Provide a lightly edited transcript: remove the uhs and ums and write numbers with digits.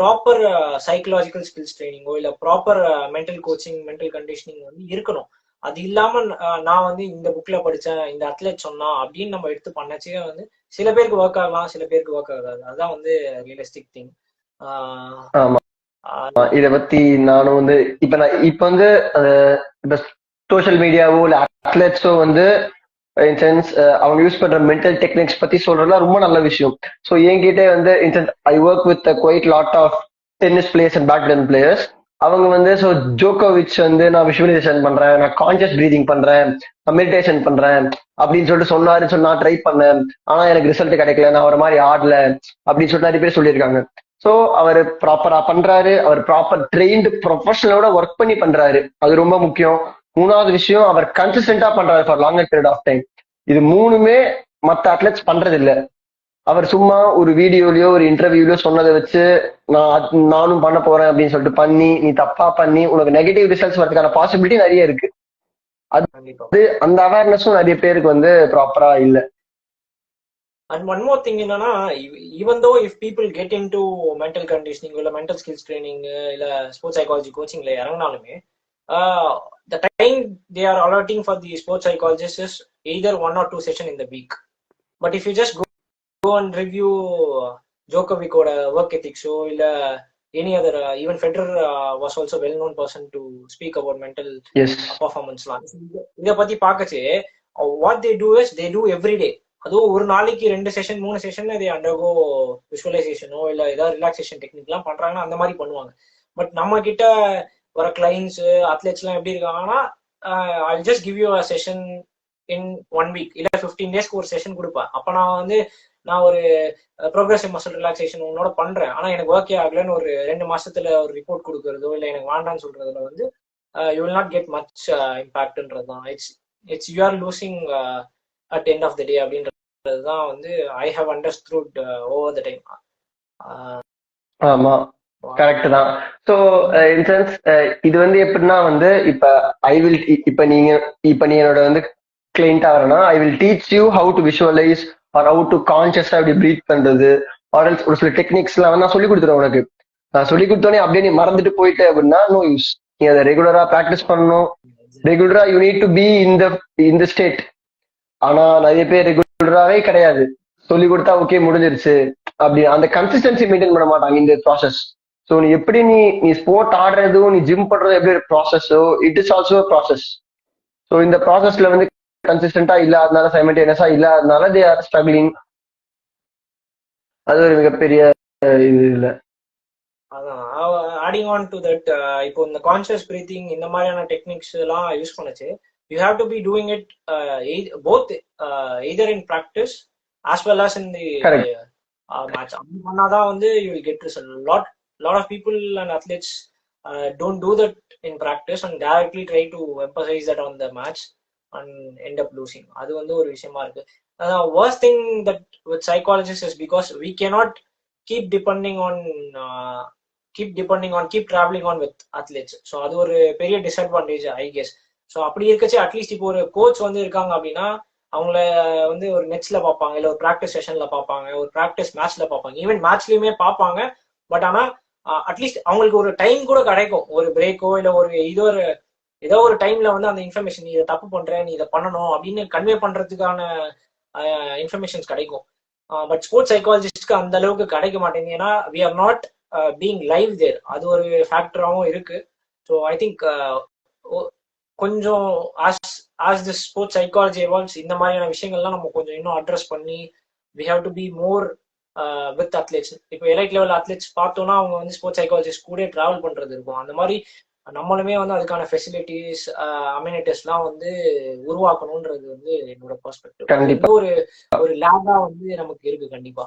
Proper psychological skills ட்ரைனிங்கோ இல்ல proper mental coaching mental conditioning வந்து இருக்கணும். அது இல்லாம நான் வந்து இந்த புக்ல படிச்சேன், இந்த அத்லெட் சொன்னா அப்படின்னு நம்ம எடுத்து பண்ணச்சே வந்து சில பேருக்கு ஒர்க் ஆகலாம், சில பேருக்கு ஒர்க் ஆகாது. அதுதான் வந்து ரியலிஸ்டிக் திங். இத பத்தி நானும் வந்து இப்ப வந்து இப்ப சோசியல் மீடியாவோ இல்ல அத்லெட்ஸோ வந்து இன்சென்ஸ் அவங்க யூஸ் பண்ற மென்டல் டெக்னிக்ஸ் பத்தி சொல்றதுலாம் ரொம்ப நல்ல விஷயம். ஸோ என்கிட்ட வந்து instance I work with quite lot of tennis players and badminton players. அவங்க வந்து ஸோ ஜோகோவிச் வந்து நான் விஷுவலைசேஷன் பண்றேன், நான் கான்சியஸ் பிரீதிங் பண்றேன், நான் மெடிடேஷன் பண்றேன் அப்படின்னு சொல்லிட்டு சொன்னாரு. நான் ட்ரை பண்ணேன், ஆனா எனக்கு ரிசல்ட் கிடைக்கல, நான் ஒரு மாதிரி ஆடல அப்படின்னு சொல்லிட்டு நிறைய பேர் சொல்லியிருக்காங்க. ஸோ அவர் ப்ராப்பரா பண்றாரு, அவர் ப்ராப்பர் ட்ரெயின்டு ப்ரொஃபஷனலோட ஒர்க் பண்ணி பண்றாரு, அது ரொம்ப முக்கியம். மூணாவது விஷயம், அவர் கன்சிஸ்டன்டா பண்றாரு for longer period of time. இது மூணுமே மற்ற அத்லெட்ஸ் பண்றது இல்ல. அவர் சும்மா ஒரு வீடியோலயோ ஒரு இன்டர்வியூலயோ சொன்னதை வச்சு நானும் பண்ண போறேன் அப்படின்னு சொல்லிட்டு பண்ணி நீ தப்பா பண்ணி உனக்கு நெகட்டிவ் ரிசல்ட்ஸ் வரதுக்கான பாசிபிலிட்டி நிறைய இருக்கு. அது அந்த அவேர்னஸும் நிறைய பேருக்கு வந்து ப்ராப்பரா இல்ல. And one more thing என்னன்னா, even though if people get into mental conditioning இல்ல mental skills training இல்ல sports psychology coachingல இறங்கினாலுமே the time they are allotting for the sports psychologist is either 1 or 2 session in the week. But if you just go and review Djokovic ஓட work ethics இல்ல any other even Federer was also well known person to speak about mental performance லாம். இத பத்தி பார்க்கச்சே what they do is they do every day. அதுவும் ஒரு நாளைக்கு 2 session 3 session இது undergo விஷுவலைசேஷனோ இல்ல ஏதாவது ரிலாக்ஸேஷன் டெக்னிக் எல்லாம் பண்றாங்கன்னா அந்த மாதிரி பண்ணுவாங்க. பட் நம்ம கிட்ட வர கிளைண்ட்ஸ் அத்லெட்ஸ் எல்லாம் எப்படி இருக்காங்கன்னா, I just give you a session in 1 week இல்ல 15 டேஸ்க்கு ஒரு செஷன் கொடுப்பேன். அப்ப நான் ஒரு ப்ரோக்ரஸிவ் மசில் ரிலாக்ஸேஷன் உன்னோட பண்றேன், ஆனா எனக்கு ஓகே ஆகலன்னு ஒரு 2 மாசத்துல ஒரு ரிப்போர்ட் கொடுக்கறதோ இல்ல எனக்கு வேண்டான்னு சொல்றதுல வந்து you will not get much இம்பாக்ட்ன்றதுதான். It's you are losing at the end of the day அப்படின்றதுதான் வந்து I have understood over the time. ஆமா, கரெக்ட் தான். ஸோ இன்சென்ஸ் இது வந்து எப்படின்னா வந்து இப்ப நீ என்னோட வந்து கிளைண்டா வரனா, I will teach you how to visualise or how to கான்சியஸா அப்படி பிரீத் பண்றது ஆர் ஒரு சில டெக்னிக்ஸ் எல்லாம் வந்து நான் சொல்லி கொடுத்துருவேன் உனக்கு. நான் சொல்லி கொடுத்தோன்னே அப்படியே நீ மறந்துட்டு போயிட்டு அப்படின்னா நோ யூஸ். நீ அதை ரெகுலரா ப்ராக்டிஸ் பண்ணணும். ரெகுலரா யூ நீட் டு பி இந்த ஸ்டேட். ஆனா நிறைய பேர் ரெகுலராகவே கிடையாது, சொல்லி கொடுத்தா ஓகே முடிஞ்சிருச்சு அப்படி அந்த கன்சிஸ்டன்சி மெயின்டைன் பண்ண மாட்டாங்க இந்த ப்ராசஸ். ஸோ நீ எப்படி நீ ஸ்போர்ட் ஆடுறதும் நீ ஜிம் பண்றதும் எப்படி ஒரு ப்ராசஸோ it is also process. So இந்த ப்ராசஸ்ல வந்து கன்சிஸ்டன்டா இல்லாதனால சைமல்டேனியஸா இல்லாதனால தே ஆர் ஸ்ட்ரகிளிங். அது ஒரு மிகப்பெரிய இது இல்லை. அதான் ஆடிங் ஆன் டு தட், இப்போ இந்த கான்சியஸ் பிரீத்திங் இந்த மாதிரியான டெக்னிக்ஸ் எல்லாம் யூஸ் பண்ணுச்சு. You have to be doing it both either in practice as well as in the match. Appadina வந்து you will get result. Lot of people and athletes don't do that in practice and directly try to emphasize that on the match and end up losing. அது வந்து ஒரு விஷயமா இருக்கு. Worst thing that with psychologists is because we cannot keep traveling on with athletes. So அது ஒரு பெரிய disadvantage I guess. So அப்படி இருக்கச்சு at least இப்போ ஒரு கோச் வந்து இருக்காங்க அப்படின்னா அவங்கள வந்து ஒரு நெட்ஸ்ல பார்ப்பாங்க, இல்லை ஒரு ப்ராக்டிஸ் செஷன்ல பார்ப்பாங்க, ஒரு ப்ராக்டிஸ் மேட்ச்ல பார்ப்பாங்க, ஈவன் மேட்ச்லயுமே பார்ப்பாங்க. பட் ஆனா அட்லீஸ்ட் அவங்களுக்கு ஒரு டைம் கூட கிடைக்கும், ஒரு பிரேக்கோ இல்லை ஒரு ஏதோ ஒரு டைம்ல வந்து அந்த இன்ஃபர்மேஷன் நீ இதை தப்பு பண்ற நீ இதை பண்ணணும் அப்படின்னு கன்வே பண்றதுக்கான இன்ஃபர்மேஷன்ஸ் கிடைக்கும். பட் ஸ்போர்ட்ஸ் சைக்காலஜிஸ்ட்க்கு அந்த அளவுக்கு கிடைக்க மாட்டேங்குது. ஏன்னா we are not being live there, அது ஒரு ஃபேக்டராகவும் இருக்கு. ஸோ ஐ திங்க் கொஞ்சம் as the sports psychology evolves இந்த மாதிரியான விஷயங்கள்லாம் நம்ம கொஞ்சம் இன்னும் அட்ரஸ் பண்ணி we have to be more with athletes. இப்போ எலைட் லெவல் அத்லெட்ஸ் பார்த்தோம்னா அவங்க வந்து ஸ்போர்ட்ஸ் சைக்காலஜிஸ்ட் கூட டிராவல் பண்றது இருக்கும். அந்த மாதிரி நம்மளுமே வந்து அதுக்கான ஃபெசிலிட்டிஸ் அம்யூனிட்டிஸ்லாம் வந்து உருவாக்கணும்ன்றது வந்து என்னோட பெர்ஸ்பெக்டிவ். ஒரு லேபா வந்து நமக்கு இருக்கு கண்டிப்பா.